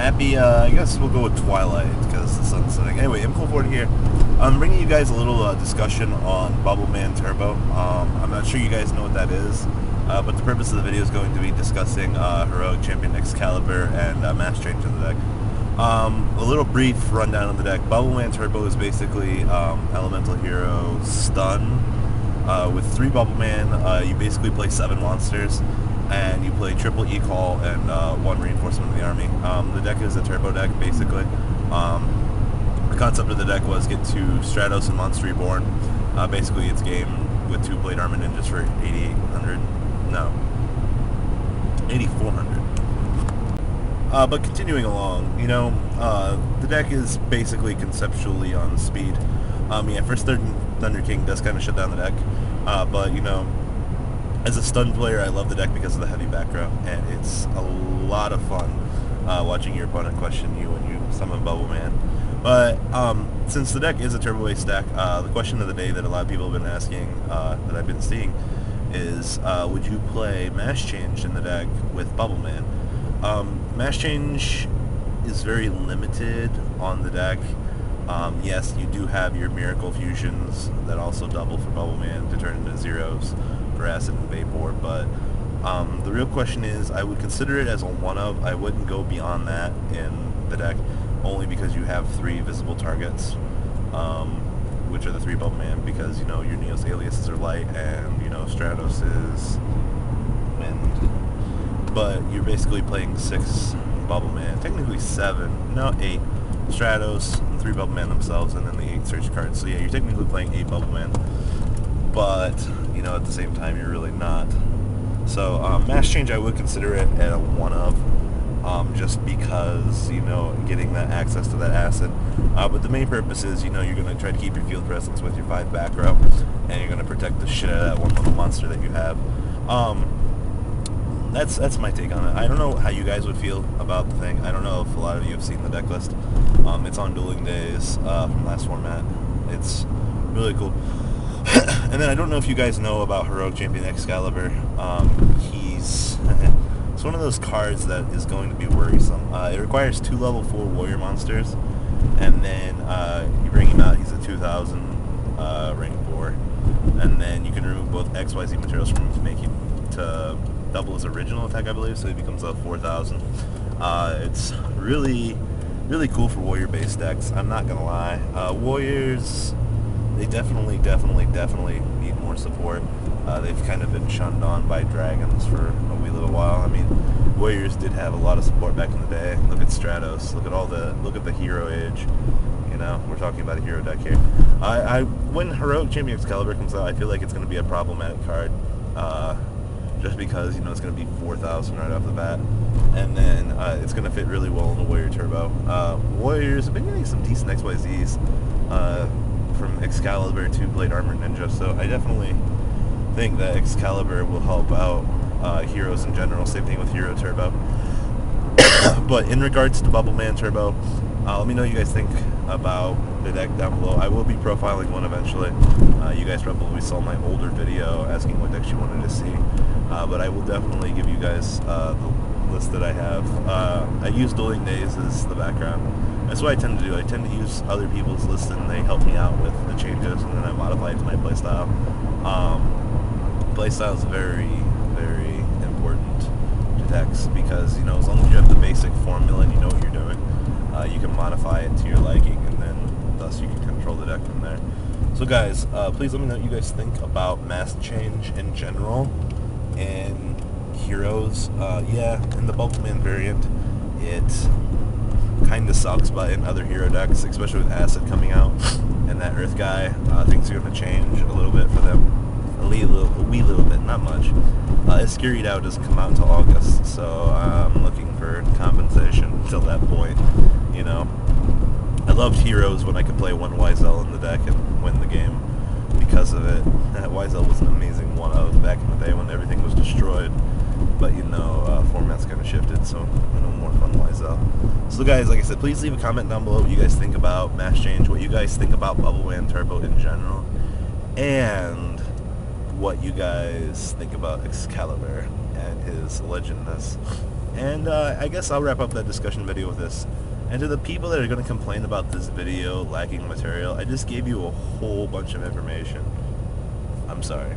Happy, I guess we'll go with Twilight because the sun's setting. Anyway, M40 here. I'm bringing you guys a little discussion on Bubble Man Turbo. I'm not sure you guys know what that is, but the purpose of the video is going to be discussing Heroic Champion Excalibur and Mass Change in the deck. A little brief rundown of the deck. Bubble Man Turbo is basically Elemental Hero Stun. With 3 Bubble Man, you basically play 7 monsters, and you play triple E-Call and 1 Reinforcement of the Army. The deck is a turbo deck, basically. The concept of the deck was get to Stratos and Monster Reborn. Basically, it's game with 2 Blade Armor Ninjas for 8,800. No. 8,400. But continuing along, you know, the deck is basically conceptually on speed. Yeah, first Thunder King does kind of shut down the deck, but, you know, as a stun player, I love the deck because of the heavy back row, and it's a lot of fun watching your opponent question you when you summon Bubble Man. But since the deck is a turbo-based deck, the question of the day that a lot of people have been asking, that I've been seeing, is would you play Mass Change in the deck with Bubble Man? Mass Change is very limited on the deck. Yes, you do have your Miracle Fusions that also double for Bubble Man to turn into zeros for Acid and Vapor, but the real question is, I would consider it as a one-of. I wouldn't go beyond that in the deck, only because you have 3 visible targets, which are the 3 Bubble Man, because, you know, your Neos aliases are light, and, you know, Stratos is wind. But you're basically playing 6 Bubble Man, technically 7, no, 8 Stratos, and 3 Bubble Man themselves, and then the 8 search cards. So yeah, you're technically playing 8 Bubble Man, but, you know, at the same time, you're really not. So, Mass Change, I would consider it at a one-of, just because, you know, getting that access to that acid. But the main purpose is, you know, you're going to try to keep your field presence with your 5 back row, and you're going to protect the shit out of that one little monster that you have. That's my take on it. I don't know how you guys would feel about the thing. I don't know if a lot of you have seen the deck list. It's on Dueling Days from last format. It's really cool. And then I don't know if you guys know about Heroic Champion Excalibur. It's one of those cards that is going to be worrisome. It requires 2 level 4 warrior monsters, and then you bring him out, he's a 2,000 rank 4, and then you can remove both XYZ materials from him to make him to double his original attack, I believe, so he becomes a 4,000. It's really cool for warrior-based decks, I'm not gonna lie. Warriors, they definitely need more support. They've kind of been shunned on by dragons for a wee little while. I mean, warriors did have a lot of support back in the day. Look at Stratos, look at the hero age. You know, we're talking about a hero deck here. When Heroic Champion Excalibur comes out, I feel like it's going to be a problematic card. Just because, you know, it's going to be 4,000 right off the bat, and then it's going to fit really well in the Warrior Turbo. Warriors have been getting some decent XYZs from Excalibur to Blade Armor Ninja, so I definitely think that Excalibur will help out heroes in general. Same thing with Hero Turbo. But in regards to Bubble Man Turbo, let me know what you guys think about the deck down below. I will be profiling one eventually. You guys probably saw my older video asking what decks you wanted to see, but I will definitely give you guys the list that I have. I use Dueling Days as the background. That's what I tend to do. I tend to use other people's lists, and they help me out with the changes, and then I modify it to my playstyle. Playstyle is very important to decks, because, you know, as long as you have the basic formula and you know what you're doing, you can modify it to your liking, and then thus you can control the deck from there. So guys, please let me know what you guys think about Mass Change in general and heroes. Yeah, in the Bubble Man variant, it kind of sucks, but in other hero decks, especially with Acid coming out and that Earth guy, things are going to change a little bit for them. A wee little bit, not much. Scary Out doesn't come out until August, so I'm looking for compensation until that point, you know. I loved Heroes when I could play 1 Wizel in the deck and win the game because of it. Wizel was an amazing one-of back in the day when everything was destroyed, but, you know, format's kind of shifted, so, you know, more fun Wizel. So guys, like I said, please leave a comment down below what you guys think about Mass Change, what you guys think about Bubble Man Turbo in general, and what you guys think about Excalibur and his legendness. And I guess I'll wrap up that discussion video with this. And to the people that are going to complain about this video lacking material, I just gave you a whole bunch of information. I'm sorry.